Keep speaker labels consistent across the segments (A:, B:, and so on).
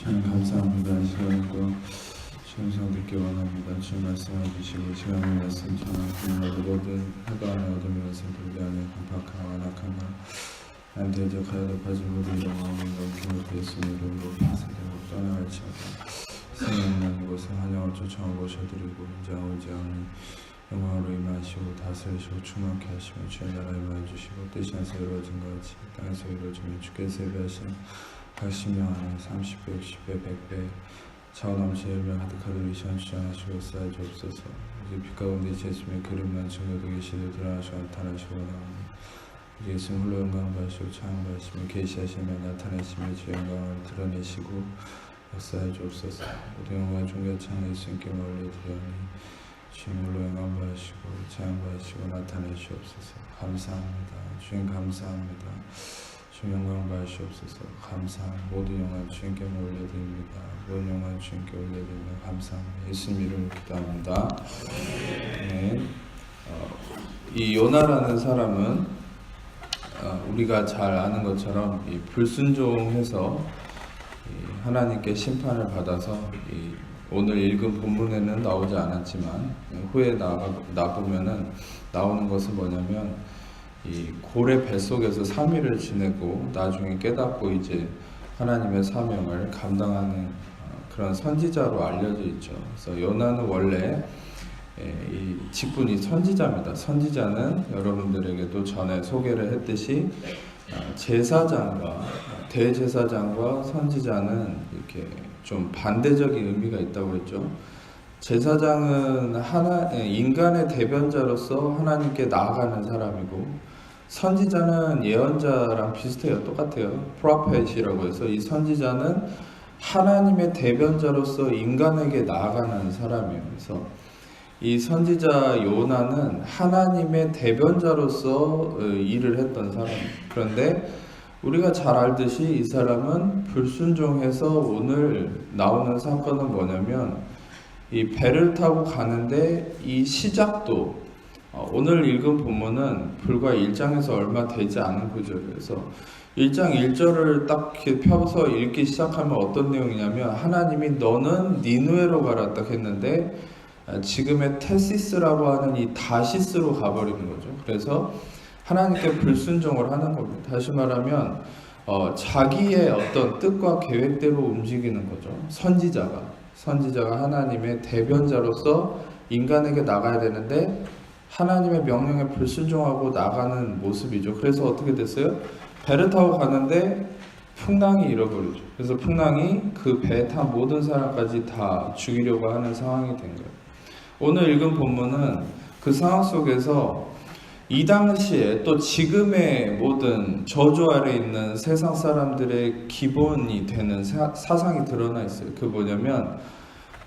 A: 주님 감사합니다. 이 시간도 주님 듣기 원합니다. 주님 말씀해 주시고 시간의 말씀 전하고 모든 해가 안에 어둠의 것을 돌게 하며 강팍하고 완악한 난 대적하여 높아진 모든 영광을 넘기고 예수님 이름으로 세대로 떠나갈지어다. 생명난 이곳에 환영을 초청하고 모셔드리고 이제 오지 않은 영광으로 임하시고 다스리시고 충만케 하시며 주의 나라에 임하여 주시고 뜻이 하나서 이루어진 것 같이 땅에서 이루어지며 주께서 예배하신 80명 안에 30배, 60배, 100배 차오 넘치 열매 가득하도록 이 시간 주장하시고 쌓여 주옵소서. 이제 빛 가운데 예수님의 그림만 증거도 계시되 드러나시고 나타나시고 나오니 예수님 홀로 영광 받으시고 찬양 받으시며 계시하시며 나타내시며 주의 영광을 드러내시고 역사해 주옵소서. 모든 영광과 존귀와 찬양 예수님께 올려드리오니 주님 홀로 영광 받으시고 찬양 받으시고 나타내 주옵소서. 감사합니다. 주님 감사합니다. 주님 영광 받으시옵소서. 감사합니다. 모든 영광 주님께 올려드립니다. 모든 영광 주님께 올려드립니다. 감사합니다. 예수님 이름으로 기도합니다. 네. 이 요나라는 사람은 우리가 잘 아는 것처럼 이 불순종해서 하나님께 심판을 받아서 오늘 읽은 본문에는 나오지 않았지만 후에 나보면은 나오는 것은 뭐냐면 이 고래 뱃속에서 3일을 지내고 나중에 깨닫고 이제 하나님의 사명을 감당하는 그런 선지자로 알려져 있죠. 그래서 요나는 원래 이 직분이 선지자입니다. 선지자는 여러분들에게도 전에 소개를 했듯이 제사장과 대제사장과 선지자는 이렇게 좀 반대적인 의미가 있다고 했죠. 제사장은 인간의 대변자로서 하나님께 나아가는 사람이고 선지자는 예언자랑 비슷해요. 똑같아요. 프로페트라고 해서 이 선지자는 하나님의 대변자로서 인간에게 나아가는 사람이에요. 그래서 이 선지자 요나는 하나님의 대변자로서 일을 했던 사람이에요. 그런데 우리가 잘 알듯이 이 사람은 불순종해서 오늘 나오는 사건은 뭐냐면 이 배를 타고 가는데 이 시작도 오늘 읽은 본문은 불과 1장에서 얼마 되지 않은 구절이어서 1장 1절을 딱 이렇게 펴서 읽기 시작하면 어떤 내용이냐면 하나님이 너는 니느웨로 가라 딱 했는데 지금의 테시스라고 하는 이 다시스로 가버리는 거죠. 그래서 하나님께 불순종을 하는 겁니다. 다시 말하면 자기의 어떤 뜻과 계획대로 움직이는 거죠. 선지자가 하나님의 대변자로서 인간에게 나가야 되는데 하나님의 명령에 불순종하고 나가는 모습이죠. 그래서 어떻게 됐어요? 배를 타고 가는데 풍랑이 일어버리죠. 그래서 풍랑이 그 배에 탄 모든 사람까지 다 죽이려고 하는 상황이 된 거예요. 오늘 읽은 본문은 그 상황 속에서 이 당시에 또 지금의 모든 저주 아래 있는 세상 사람들의 기본이 되는 사상이 드러나 있어요. 그 뭐냐면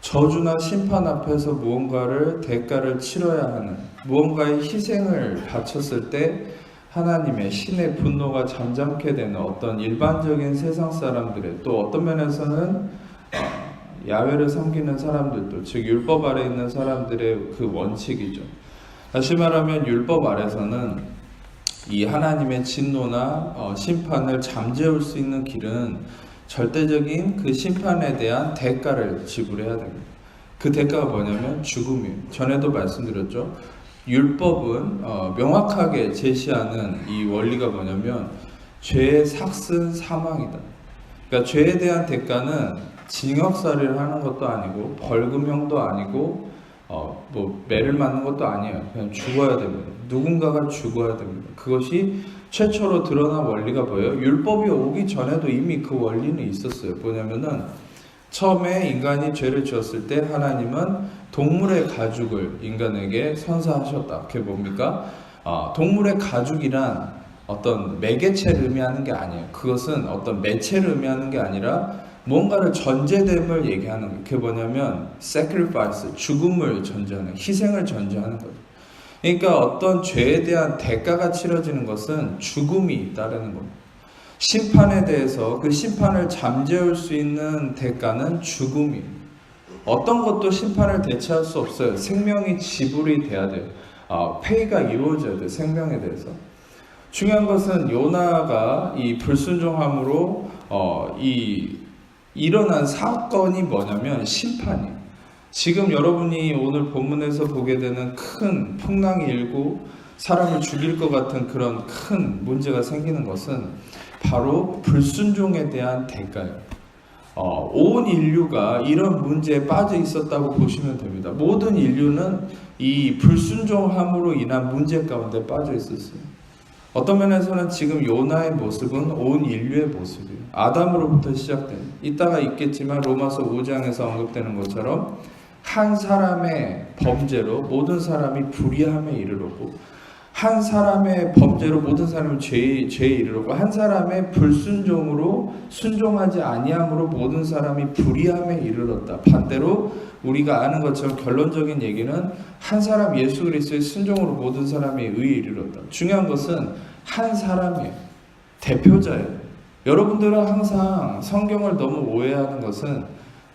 A: 저주나 심판 앞에서 무언가를 대가를 치러야 하는 무언가의 희생을 바쳤을 때 하나님의 신의 분노가 잠잠케 되는 어떤 일반적인 세상 사람들의 또 어떤 면에서는 야훼를 섬기는 사람들도 즉 율법 아래 있는 사람들의 그 원칙이죠. 다시 말하면 율법 아래서는 이 하나님의 진노나 심판을 잠재울 수 있는 길은 절대적인 그 심판에 대한 대가를 지불해야 됩니다. 그 대가가 뭐냐면 죽음이에요. 전에도 말씀드렸죠. 율법은 명확하게 제시하는 이 원리가 뭐냐면 죄의 삭은 사망이다. 그러니까 죄에 대한 대가는 징역살이를 하는 것도 아니고 벌금형도 아니고 뭐 매를 맞는 것도 아니에요. 그냥 죽어야 됩니다. 누군가가 죽어야 됩니다. 그것이 최초로 드러난 원리가 뭐예요? 율법이 오기 전에도 이미 그 원리는 있었어요. 뭐냐면은 처음에 인간이 죄를 지었을 때 하나님은 동물의 가죽을 인간에게 선사하셨다. 그게 뭡니까? 동물의 가죽이란 어떤 매개체를 의미하는 게 아니에요. 그것은 어떤 매체를 의미하는 게 아니라 뭔가를 전제됨을 얘기하는 거예요. 그게 뭐냐면 sacrifice, 죽음을 전제하는, 희생을 전제하는 거예요. 그러니까 어떤 죄에 대한 대가가 치러지는 것은 죽음이 따르는 겁니다. 심판에 대해서 그 심판을 잠재울 수 있는 대가는 죽음이에요. 어떤 것도 심판을 대체할 수 없어요. 생명이 지불이 돼야 돼요. 페이가 이루어져야 돼요. 생명에 대해서. 중요한 것은 요나가 이 불순종함으로 이 일어난 사건이 뭐냐면 심판이에요. 지금 여러분이 오늘 본문에서 보게 되는 큰 풍랑이 일고 사람을 죽일 것 같은 그런 큰 문제가 생기는 것은 바로 불순종에 대한 대가예요. 온 인류가 이런 문제에 빠져 있었다고 보시면 됩니다. 모든 인류는 이 불순종함으로 인한 문제 가운데 빠져 있었어요. 어떤 면에서는 지금 요나의 모습은 온 인류의 모습이에요. 아담으로부터 시작된, 이따가 있겠지만 로마서 5장에서 언급되는 것처럼 한 사람의 범죄로 모든 사람이 불의함에 이르렀고, 한 사람의 범죄로 모든 사람이 죄에 이르렀고, 한 사람의 불순종으로 순종하지 아니함으로 모든 사람이 불의함에 이르렀다. 반대로 우리가 아는 것처럼 결론적인 얘기는 한 사람 예수 그리스도의 순종으로 모든 사람이 의에 이르렀다. 중요한 것은 한 사람이에요. 대표자예요. 여러분들은 항상 성경을 너무 오해하는 것은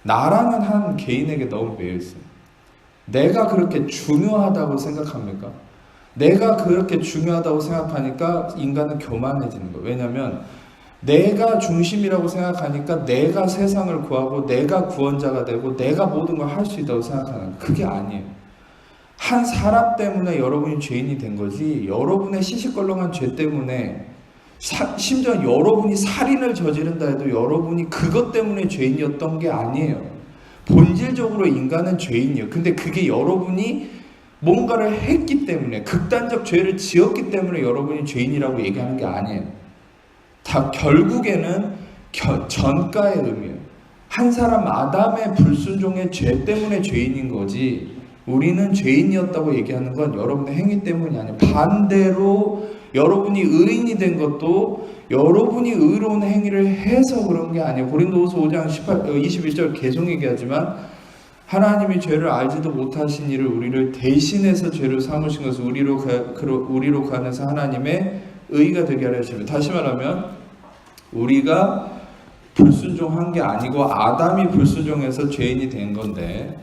A: 나라는 한 개인에게 너무 매여 있어요. 내가 그렇게 중요하다고 생각합니까? 내가 그렇게 중요하다고 생각하니까 인간은 교만해지는 거예요. 왜냐하면 내가 중심이라고 생각하니까 내가 세상을 구하고 내가 구원자가 되고 내가 모든 걸 할 수 있다고 생각하는 거예요. 그게 아니에요. 한 사람 때문에 여러분이 죄인이 된 거지, 여러분의 시시껄렁한 죄 때문에 심지어 여러분이 살인을 저지른다 해도 여러분이 그것 때문에 죄인이었던 게 아니에요. 본질적으로 인간은 죄인이에요. 근데 그게 여러분이 뭔가를 했기 때문에, 극단적 죄를 지었기 때문에 여러분이 죄인이라고 얘기하는 게 아니에요. 다 결국에는 전가의 의미예요. 한 사람 아담의 불순종의 죄 때문에 죄인인 거지, 우리는 죄인이었다고 얘기하는 건 여러분의 행위 때문이 아니에요. 반대로 여러분이 의인이 된 것도 여러분이 의로운 행위를 해서 그런 게 아니에요. 고린도후서 5장 21절 계속 얘기하지만 하나님이 죄를 알지도 못하신 이를 우리를 대신해서 죄를 삼으신 것을 우리로 관해서 하나님의 의가 되게 하려 하십니다. 다시 말하면 우리가 불순종한 게 아니고 아담이 불순종해서 죄인이 된 건데,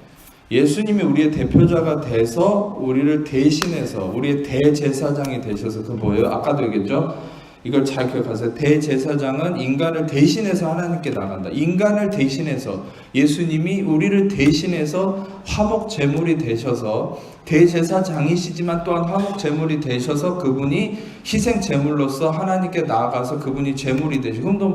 A: 예수님이 우리의 대표자가 돼서 우리를 대신해서 우리의 대제사장이 되셔서, 그 뭐예요? 아까도 얘기했죠? 이걸 잘 기억하세요. 대제사장은 인간을 대신해서 하나님께 나간다. 인간을 대신해서 예수님이 우리를 대신해서 화목 제물이 되셔서, 대제사장이시지만 또한 화목 제물이 되셔서 그분이 희생 제물로서 하나님께 나아가서 그분이 제물이 되시고, 흠도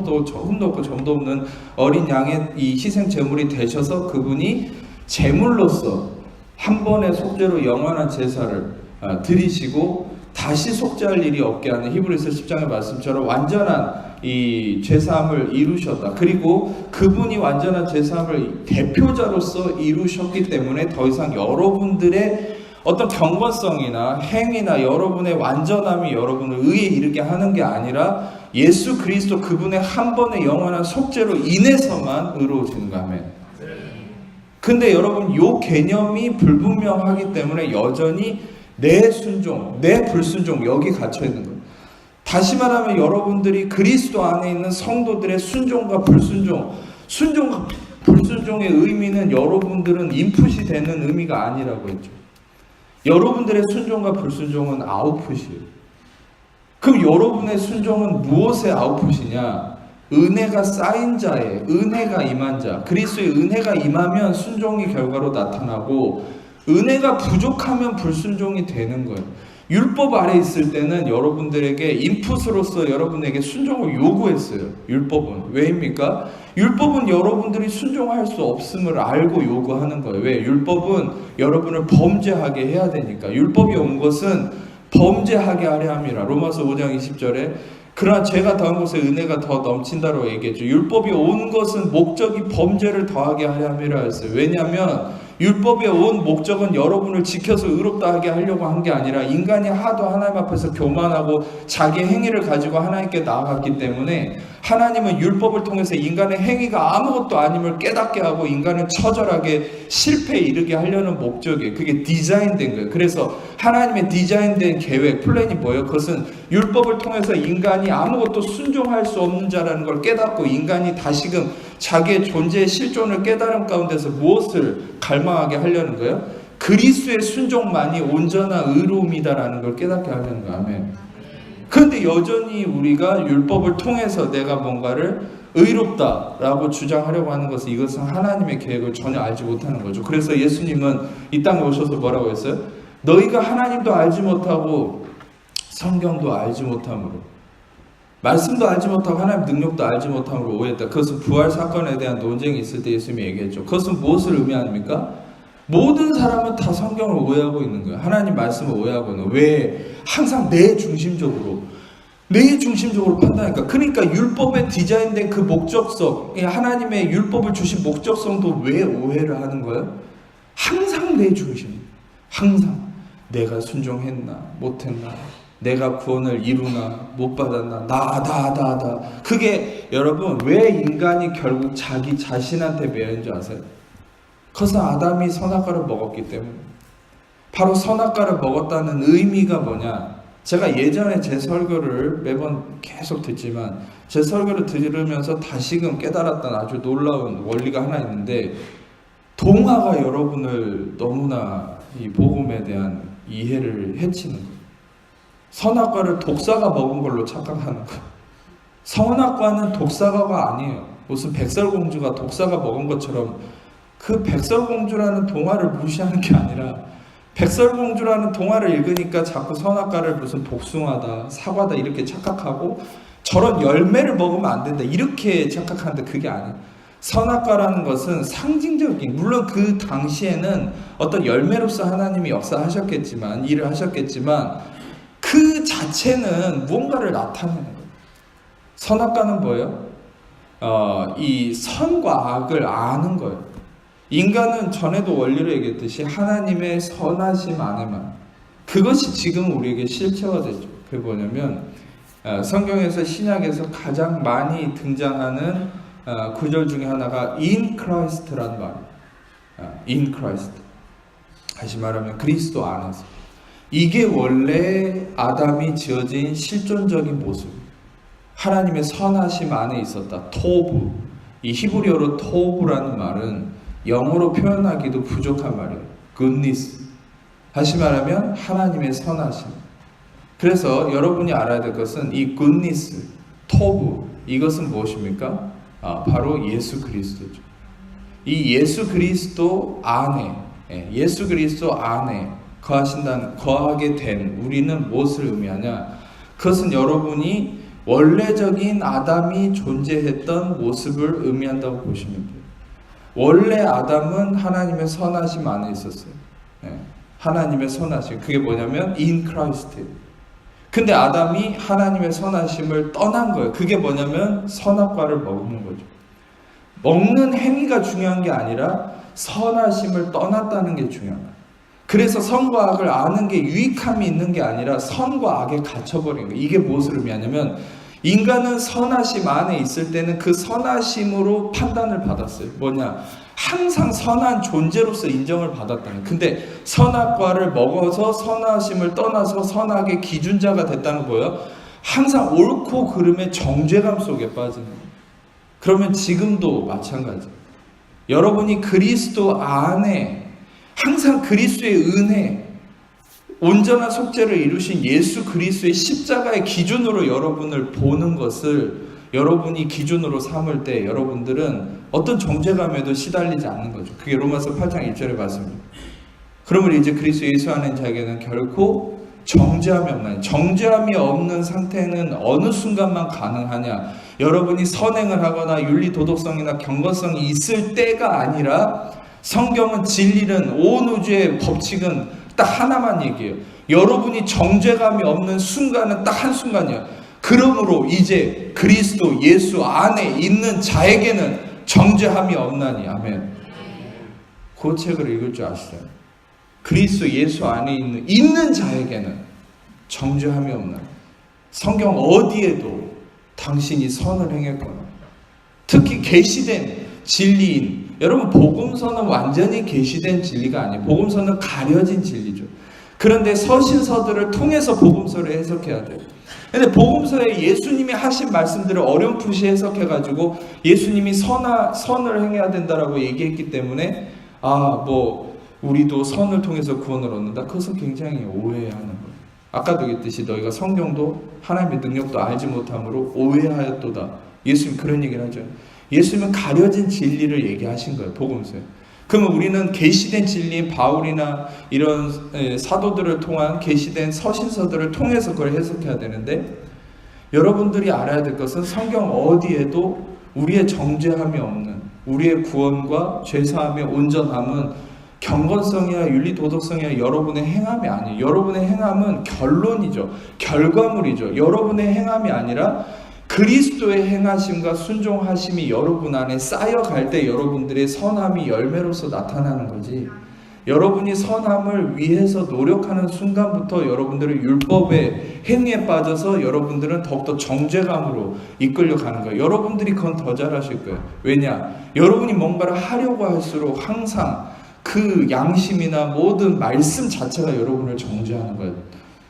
A: 없고 점도 없는 어린 양의 이 희생 제물이 되셔서 그분이 제물로서 한 번의 속죄로 영원한 제사를 드리시고 다시 속죄할 일이 없게 하는 히브리서 10장의 말씀처럼 완전한 이 죄사함을 이루셨다. 그리고 그분이 완전한 죄사함을 대표자로서 이루셨기 때문에 더 이상 여러분들의 어떤 경건성이나 행위나 여러분의 완전함이 여러분을 의에 이르게 하는 게 아니라 예수 그리스도 그분의 한 번의 영원한 속죄로 인해서만 의로워지는 거. 아멘. 근데 여러분, 이 개념이 불분명하기 때문에 여전히 내 순종, 내 불순종, 여기 갇혀 있는 거예요. 다시 말하면 여러분들이 그리스도 안에 있는 성도들의 순종과 불순종, 순종과 불순종의 의미는 여러분들은 인풋이 되는 의미가 아니라고 했죠. 여러분들의 순종과 불순종은 아웃풋이에요. 그럼 여러분의 순종은 무엇의 아웃풋이냐? 은혜가 쌓인 자의, 은혜가 임한 자, 그리스도의 은혜가 임하면 순종이 결과로 나타나고, 은혜가 부족하면 불순종이 되는 거예요. 율법 아래 있을 때는 여러분들에게 인풋으로서 여러분에게 순종을 요구했어요. 율법은 왜입니까? 율법은 여러분들이 순종할 수 없음을 알고 요구하는 거예요. 왜? 율법은 여러분을 범죄하게 해야 되니까. 율법이 온 것은 범죄하게 하려 함이라. 로마서 5장 20절에 그러나 죄가 더한 곳에 은혜가 더 넘친다고 얘기했죠. 율법이 온 것은 목적이 범죄를 더하게 하려 함이라 했어요. 왜냐하면 율법의 온 목적은 여러분을 지켜서 의롭다 하게 하려고 한 게 아니라 인간이 하도 하나님 앞에서 교만하고 자기 행위를 가지고 하나님께 나아갔기 때문에 하나님은 율법을 통해서 인간의 행위가 아무것도 아님을 깨닫게 하고 인간을 처절하게 실패에 이르게 하려는 목적이에요. 그게 디자인된 거예요. 그래서 하나님의 디자인된 계획, 플랜이 뭐예요? 그것은 율법을 통해서 인간이 아무것도 순종할 수 없는 자라는 걸 깨닫고 인간이 다시금 자기의 존재의 실존을 깨달은 가운데서 무엇을 갈망하게 하려는 거예요? 그리스도의 순종만이 온전한 의로움이다라는 걸 깨닫게 하려는 거예요. 아멘. 그런데 여전히 우리가 율법을 통해서 내가 뭔가를 의롭다라고 주장하려고 하는 것은 이것은 하나님의 계획을 전혀 알지 못하는 거죠. 그래서 예수님은 이 땅에 오셔서 뭐라고 했어요? 너희가 하나님도 알지 못하고 성경도 알지 못함으로, 말씀도 알지 못하고 하나님 능력도 알지 못함으로 오해했다. 그것은 부활 사건에 대한 논쟁이 있을 때 예수님이 얘기했죠. 그것은 무엇을 의미합니까? 모든 사람은 다 성경을 오해하고 있는 거예요. 하나님 말씀을 오해하고 있는 거예요. 왜? 항상 내 중심적으로 판단하니까. 그러니까 율법에 디자인된 그 목적성, 하나님의 율법을 주신 목적성도 왜 오해를 하는 거예요? 항상 내 중심, 항상 내가 순종했나 못했나, 내가 구원을 이루나 못 받았나, 나. 그게 여러분 왜 인간이 결국 자기 자신한테 매여있는 줄 아세요? 그것은 아담이 선악과를 먹었기 때문에. 바로 선악과를 먹었다는 의미가 뭐냐? 제가 예전에 제 설교를 매번 계속 듣지만 제 설교를 들으면서 다시금 깨달았던 아주 놀라운 원리가 하나 있는데, 동화가 여러분을 너무나 이 복음에 대한 이해를 해치는 거예요. 선악과를 독사가 먹은 걸로 착각하는 거예요. 선악과는 독사과가 아니에요. 무슨 백설공주가 독사가 먹은 것처럼 그 백설공주라는 동화를 무시하는 게 아니라, 백설공주라는 동화를 읽으니까 자꾸 선악과를 무슨 복숭아다, 사과다 이렇게 착각하고 저런 열매를 먹으면 안 된다 이렇게 착각하는데 그게 아니에요. 선악과라는 것은 상징적인, 물론 그 당시에는 어떤 열매로서 하나님이 역사하셨겠지만, 일을 하셨겠지만 그 자체는 무언가를 나타내는 거예요. 선악과는 뭐예요? 이 선과 악을 아는 거예요. 인간은 전에도 원리로 얘기했듯이 하나님의 선하심 안에만, 그것이 지금 우리에게 실체화되죠. 그게 뭐냐면 성경에서 신약에서 가장 많이 등장하는 구절 중에 하나가 in Christ라는 말이에요. in Christ. 다시 말하면 그리스도 안에서. 이게 원래 아담이 지어진 실존적인 모습, 하나님의 선하심 안에 있었다. 토브. 이 히브리어로 토브라는 말은 영어로 표현하기도 부족한 말이에요. goodness. 다시 말하면 하나님의 선하심. 그래서 여러분이 알아야 될 것은 이 goodness, 토브, 이것은 무엇입니까? 바로 예수 그리스도죠. 이 예수 그리스도 안에, 예수 그리스도 안에 거하게 된 우리는 무엇을 의미하냐? 그것은 여러분이 원래적인 아담이 존재했던 모습을 의미한다고 보시면 돼요. 원래 아담은 하나님의 선하심 안에 있었어요. 하나님의 선하심. 그게 뭐냐면 in Christ. 근데 아담이 하나님의 선하심을 떠난 거예요. 그게 뭐냐면 선악과를 먹는 거죠. 먹는 행위가 중요한 게 아니라 선하심을 떠났다는 게 중요한 거예요. 그래서 선과 악을 아는 게 유익함이 있는 게 아니라 선과 악에 갇혀버린 거예요. 이게 무엇을 의미하냐면, 인간은 선하심 안에 있을 때는 그 선하심으로 판단을 받았어요. 뭐냐? 항상 선한 존재로서 인정을 받았다는. 근데 선악과를 먹어서 선하심을 떠나서 선악의 기준자가 됐다는 거예요. 항상 옳고 그름의 정죄감 속에 빠지는 거예요. 그러면 지금도 마찬가지. 여러분이 그리스도 안에 항상 그리스도의 은혜, 온전한 속죄를 이루신 예수 그리스도의 십자가의 기준으로 여러분을 보는 것을 여러분이 기준으로 삼을 때 여러분들은 어떤 정죄감에도 시달리지 않는 거죠. 그게 로마서 8장 1절의 말씀입니다. 그러므로 이제 그리스도 예수 안에 있는 자에게는 결코 정죄함이 없나니. 정죄함이 없는 상태는 어느 순간만 가능하냐? 여러분이 선행을 하거나 윤리 도덕성이나 경건성이 있을 때가 아니라, 성경은 진리는, 온 우주의 법칙은 딱 하나만 얘기해요. 여러분이 정죄감이 없는 순간은 딱 한순간이야. 그러므로 이제 그리스도 예수 안에 있는 자에게는 정죄함이 없나니. 아멘. 그 책을 읽을 줄 아시죠? 그리스도 예수 안에 있는 자에게는 정죄함이 없나니. 성경 어디에도 당신이 선을 행했거나, 특히 계시된 진리인, 여러분 복음서는 완전히 계시된 진리가 아니에요. 복음서는 가려진 진리죠. 그런데 서신서들을 통해서 복음서를 해석해야 돼요. 근데 복음서에 예수님이 하신 말씀들을 어렴풋이 해석해가지고 예수님이 선을 행해야 된다라고 얘기했기 때문에 우리도 선을 통해서 구원을 얻는다. 그것은 굉장히 오해하는 거예요. 아까도 얘기했듯이 너희가 성경도 하나님의 능력도 알지 못함으로 오해하였도다 예수님 그런 얘기를 하죠. 예수님은 가려진 진리를 얘기하신 거예요. 복음서에. 그러면 우리는 계시된 진리인 바울이나 이런 사도들을 통한 계시된 서신서들을 통해서 그걸 해석해야 되는데, 여러분들이 알아야 될 것은 성경 어디에도 우리의 정죄함이 없는, 우리의 구원과 죄사함의 온전함은 경건성이야 윤리 도덕성이야 여러분의 행함이 아니에요. 여러분의 행함은 결론이죠. 결과물이죠. 여러분의 행함이 아니라 그리스도의 행하심과 순종하심이 여러분 안에 쌓여갈 때 여러분들의 선함이 열매로서 나타나는 거지. 여러분이 선함을 위해서 노력하는 순간부터 여러분들은 율법의 행위에 빠져서 여러분들은 더욱더 정죄감으로 이끌려가는 거예요. 여러분들이 그건 더 잘하실 거예요. 왜냐? 여러분이 뭔가를 하려고 할수록 항상 그 양심이나 모든 말씀 자체가 여러분을 정죄하는 거예요.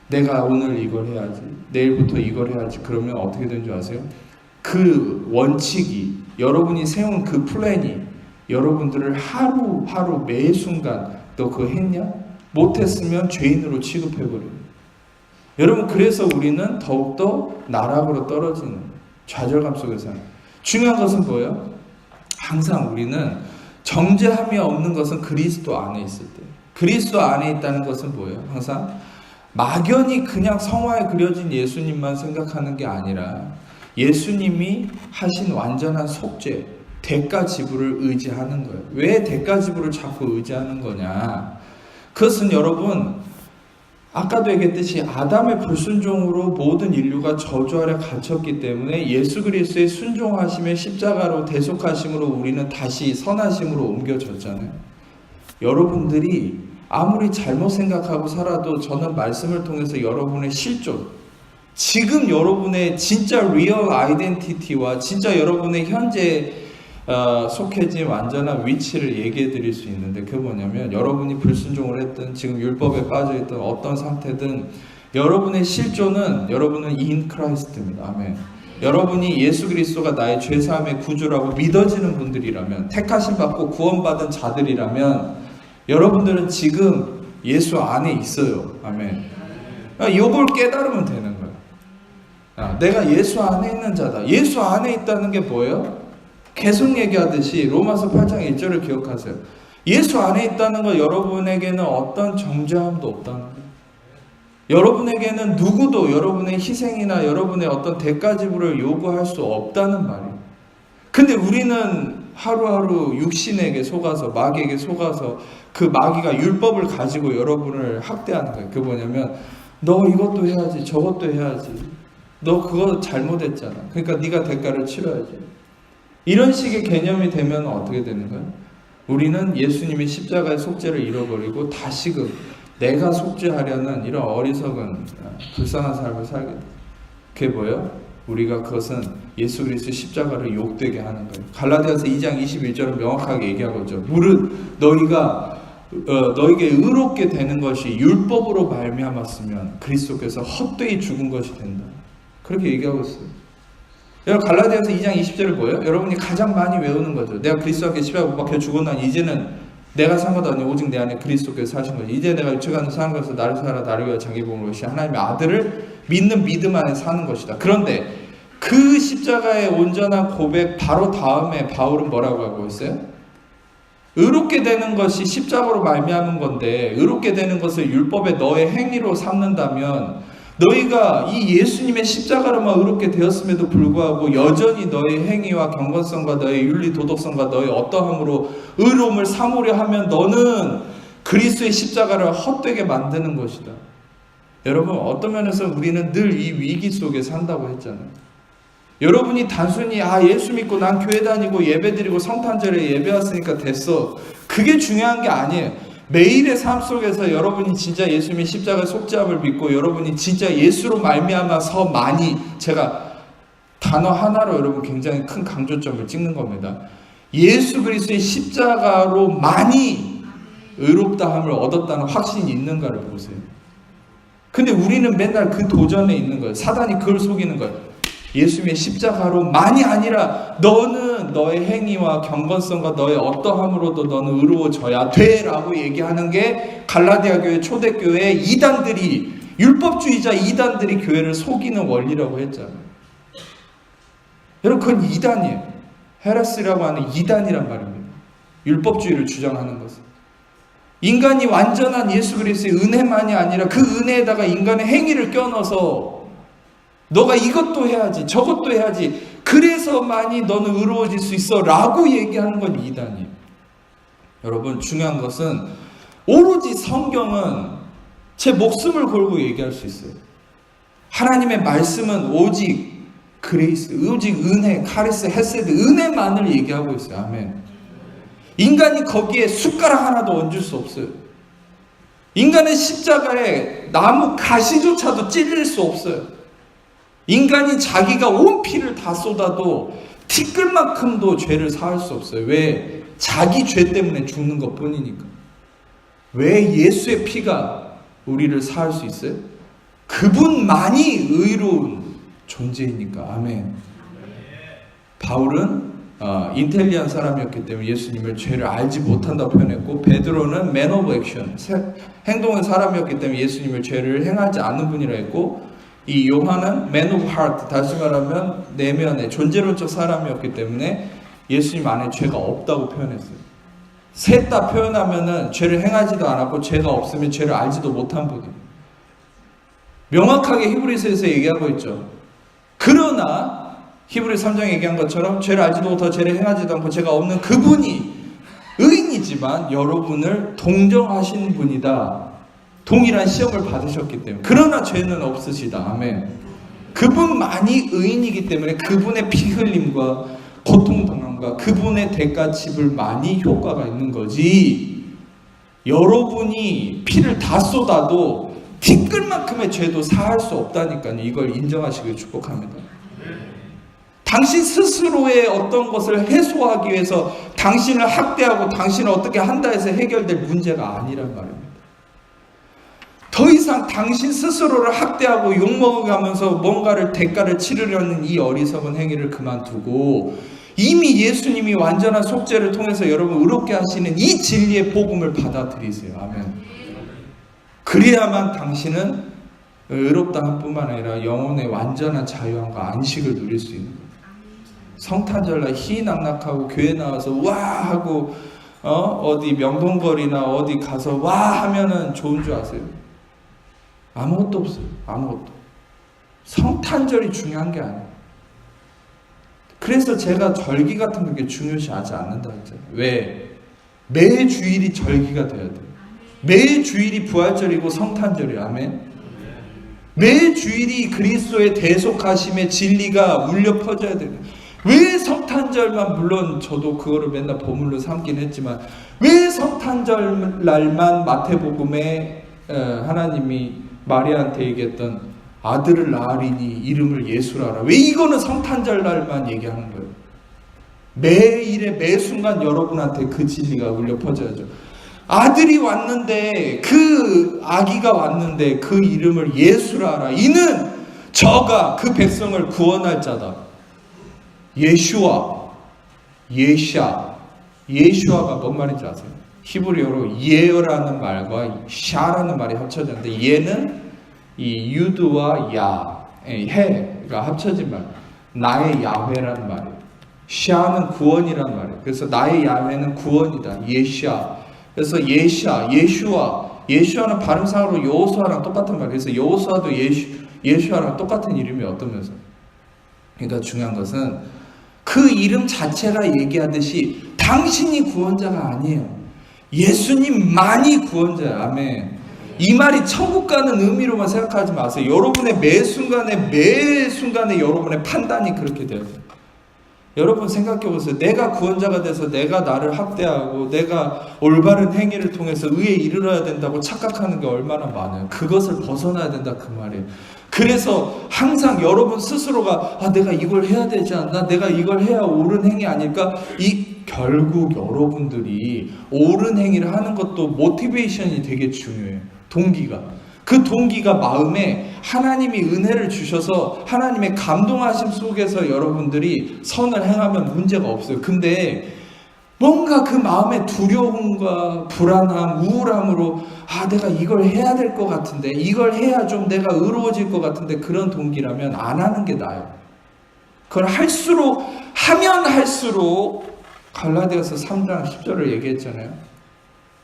A: 내가 오늘 이걸 해야지, 내일부터 이걸 해야지. 그러면 어떻게 되는 줄 아세요? 그 원칙이, 여러분이 세운 그 플랜이 여러분들을 하루하루 매 순간 너 그거 했냐? 못했으면 죄인으로 취급해버려요. 여러분, 그래서 우리는 더욱더 나락으로 떨어지는 좌절감 속에서. 중요한 것은 뭐예요? 항상 우리는 정죄함이 없는 것은 그리스도 안에 있을 때. 그리스도 안에 있다는 것은 뭐예요? 항상 막연히 그냥 성화에 그려진 예수님만 생각하는 게 아니라 예수님이 하신 완전한 속죄, 대가 지불을 의지하는 거예요. 왜 대가 지불을 자꾸 의지하는 거냐? 그것은 여러분, 아까도 얘기했듯이 아담의 불순종으로 모든 인류가 저주 아래 갇혔기 때문에 예수 그리스도의 순종하심의 십자가로 대속하심으로 우리는 다시 선하심으로 옮겨졌잖아요. 여러분들이 아무리 잘못 생각하고 살아도 저는 말씀을 통해서 여러분의 실존, 지금 여러분의 진짜 리얼 아이덴티티와 진짜 여러분의 현재 속해진 완전한 위치를 얘기해 드릴 수 있는데, 그게 뭐냐면 여러분이 불순종을 했든 지금 율법에 빠져있든 어떤 상태든 여러분의 실존은 여러분은 in Christ입니다. 아멘. 여러분이 예수 그리스도가 나의 죄사함의 구주라고 믿어지는 분들이라면, 택하심 받고 구원받은 자들이라면 여러분들은 지금 예수 안에 있어요. 아멘. 이걸 깨달으면 되는 거예요. 내가 예수 안에 있는 자다. 예수 안에 있다는 게 뭐예요? 계속 얘기하듯이 로마서 8장 1절을 기억하세요. 예수 안에 있다는 거 여러분에게는 어떤 정죄함도 없다는 거예요. 여러분에게는 누구도 여러분의 희생이나 여러분의 어떤 대가 지불을 요구할 수 없다는 말이에요. 근데 우리는 하루하루 육신에게 속아서, 마귀에게 속아서 그 마귀가 율법을 가지고 여러분을 학대하는 거예요. 그게 뭐냐면 너 이것도 해야지, 저것도 해야지, 너 그거 잘못했잖아, 그러니까 네가 대가를 치러야지. 이런 식의 개념이 되면 어떻게 되는 거예요? 우리는 예수님의 십자가의 속죄를 잃어버리고 다시금 내가 속죄하려는 이런 어리석은 불쌍한 삶을 살게 돼요. 그게 뭐예요? 우리가 그것은 예수 그리스도의 십자가를 욕되게 하는 거예요. 갈라디아서 2장 21절은 명확하게 얘기하고 있죠. 무릇 너희가 너에게 의롭게 되는 것이 율법으로 말미암았으면 그리스도께서 헛되이 죽은 것이 된다. 그렇게 얘기하고 있어요. 여러분, 갈라디아서 2장 20절을 뭐예요? 여러분이 가장 많이 외우는 거죠. 내가 그리스도와 함께 십자가에 못 박혀 죽었나니 이제는 내가 산 것도 아니고 오직 내 안에 그리스도께서 사신 거지. 이제 내가 육체가 사는 것은 나를 살아 나를 위하여 자기 몸으로 오신 하나님의 아들을 믿는 믿음 안에 사는 것이다. 그런데 그 십자가의 온전한 고백 바로 다음에 바울은 뭐라고 하고 있어요? 의롭게 되는 것이 십자가로 말미암은 건데, 의롭게 되는 것을 율법의 너의 행위로 삼는다면 너희가 이 예수님의 십자가로만 의롭게 되었음에도 불구하고 여전히 너의 행위와 경건성과 너의 윤리 도덕성과 너의 어떠함으로 의로움을 삼으려 하면 너는 그리스도의 십자가를 헛되게 만드는 것이다. 여러분, 어떤 면에서 우리는 늘 이 위기 속에 산다고 했잖아요. 여러분이 단순히 예수 믿고 난 교회 다니고 예배드리고 성탄절에 예배 왔으니까 됐어, 그게 중요한 게 아니에요. 매일의 삶 속에서 여러분이 진짜 예수님의 십자가 속죄함을 믿고 여러분이 진짜 예수로 말미암아서 많이, 제가 단어 하나로 여러분 굉장히 큰 강조점을 찍는 겁니다. 예수 그리스도의 십자가로 많이 의롭다함을 얻었다는 확신이 있는가를 보세요. 근데 우리는 맨날 그 도전에 있는 거예요. 사단이 그걸 속이는 거예요. 예수님의 십자가로 많이 아니라 너는 너의 행위와 경건성과 너의 어떠함으로도 너는 의로워져야 돼 라고 얘기하는 게 갈라디아 교회 초대교회 이단들이, 율법주의자 이단들이 교회를 속이는 원리라고 했잖아요. 여러분, 그건 이단이에요. 헤레스라고 하는 이단이란 말입니다. 율법주의를 주장하는 것은. 인간이 완전한 예수 그리스도의 은혜만이 아니라 그 은혜에다가 인간의 행위를 껴넣어서 너가 이것도 해야지 저것도 해야지 그래서만이 너는 의로워질 수 있어 라고 얘기하는 건 이단이에요. 여러분, 중요한 것은 오로지 성경은 제 목숨을 걸고 얘기할 수 있어요. 하나님의 말씀은 오직 그레이스, 오직 은혜, 카리스, 헤세드, 은혜만을 얘기하고 있어요. 아멘. 인간이 거기에 숟가락 하나도 얹을 수 없어요. 인간은 십자가에 나무 가시조차도 찔릴 수 없어요. 인간이 자기가 온 피를 다 쏟아도 티끌만큼도 죄를 사할 수 없어요. 왜? 자기 죄 때문에 죽는 것 뿐이니까. 왜 예수의 피가 우리를 사할 수 있어요? 그분만이 의로운 존재이니까. 아멘. 바울은 인텔리한 사람이었기 때문에 예수님을 죄를 알지 못한다고 표현했고, 베드로는 man of action, 행동의 사람이었기 때문에 예수님을 죄를 행하지 않는 분이라 했고, 이 요한은 man of heart, 다시 말하면 내면의 존재론적 사람이었기 때문에 예수님 안에 죄가 없다고 표현했어요. 셋 다 표현하면은 죄를 행하지도 않았고 죄가 없으면 죄를 알지도 못한 분이에요. 명확하게 히브리서에서 얘기하고 있죠. 그러나 히브리 3장에 얘기한 것처럼 죄를 알지도 못하고 죄를 행하지도 않고 죄가 없는 그분이 의인이지만 여러분을 동정하신 분이다. 동일한 시험을 받으셨기 때문에. 그러나 죄는 없으시다. 아멘. 그분만이 의인이기 때문에 그분의 피 흘림과 고통당함과 그분의 대가 지불만이 효과가 있는 거지, 여러분이 피를 다 쏟아도 티끌만큼의 죄도 사할 수 없다니까요. 이걸 인정하시길 축복합니다. 당신 스스로의 어떤 것을 해소하기 위해서 당신을 학대하고 당신을 어떻게 한다 해서 해결될 문제가 아니란 말입니다. 더 이상 당신 스스로를 학대하고 욕먹어가면서 뭔가를 대가를 치르려는 이 어리석은 행위를 그만두고 이미 예수님이 완전한 속죄를 통해서 여러분 의롭게 하시는 이 진리의 복음을 받아들이세요. 아멘. 그래야만 당신은 의롭다 한 뿐만 아니라 영혼의 완전한 자유함과 안식을 누릴 수 있는 거예요. 성탄절날 희낙낙하고 교회 나와서 와 하고 어디 명동거리나 어디 가서 와 하면은 좋은 줄 아세요? 아무것도 없어요. 아무것도. 성탄절이 중요한 게 아니에요. 그래서 제가 절기 같은 게 중요시하지 않는다 했잖아요. 왜? 매 주일이 절기가 돼야 돼요. 매 주일이 부활절이고 성탄절이에요. 아멘. 매 주일이 그리스도의 대속하심의 진리가 울려 퍼져야 돼요. 왜 성탄절만, 물론 저도 그거를 맨날 보물로 삼긴 했지만 왜 성탄절 날만 마태복음에 하나님이 마리아한테 얘기했던 아들을 낳으리니 이름을 예수라라, 왜 이거는 성탄절 날만 얘기하는 거예요? 매일의 매 순간 여러분한테 그 진리가 울려 퍼져야죠. 아들이 왔는데, 그 아기가 왔는데 그 이름을 예수라라, 이는 저가 그 백성을 구원할 자다. 예슈아, 예샤, 예슈아가 뭔 말인지 아세요? 히브리어로 예어라는 말과 샤라는 말이 합쳐졌는데, 예는 이 유드와 야, 해가 합쳐진 말, 나의 야훼라는 말이에요. 샤는 구원이란 말이에요. 그래서 나의 야훼는 구원이다. 예샤. 그래서 예샤, 예슈아, 예슈아는 발음상으로 여호수아랑 똑같은 말이에요. 그래서 여호수아도 예슈아랑 똑같은 이름이 어떠면서. 그러니까 중요한 것은 그 이름 자체가 얘기하듯이 당신이 구원자가 아니에요. 예수님만이 구원자예요. 아멘. 이 말이 천국 가는 의미로만 생각하지 마세요. 여러분의 매 순간에 여러분의 판단이 그렇게 돼요. 여러분 생각해 보세요. 내가 구원자가 돼서 내가 나를 학대하고 내가 올바른 행위를 통해서 의에 이르러야 된다고 착각하는 게 얼마나 많아요. 그것을 벗어나야 된다 그 말이에요. 그래서 항상 여러분 스스로가 내가 이걸 해야 되지 않나? 내가 이걸 해야 옳은 행위 아닐까? 결국 여러분들이 옳은 행위를 하는 것도 모티베이션이 되게 중요해요. 동기가. 그 동기가 마음에 하나님이 은혜를 주셔서 하나님의 감동하심 속에서 여러분들이 선을 행하면 문제가 없어요. 근데 뭔가 그 마음의 두려움과 불안함, 우울함으로 내가 이걸 해야 될 것 같은데, 이걸 해야 좀 내가 의로워질 것 같은데, 그런 동기라면 안 하는 게 나아요.
B: 그걸 하면 할수록 갈라디아서 3장 10절을 얘기했잖아요.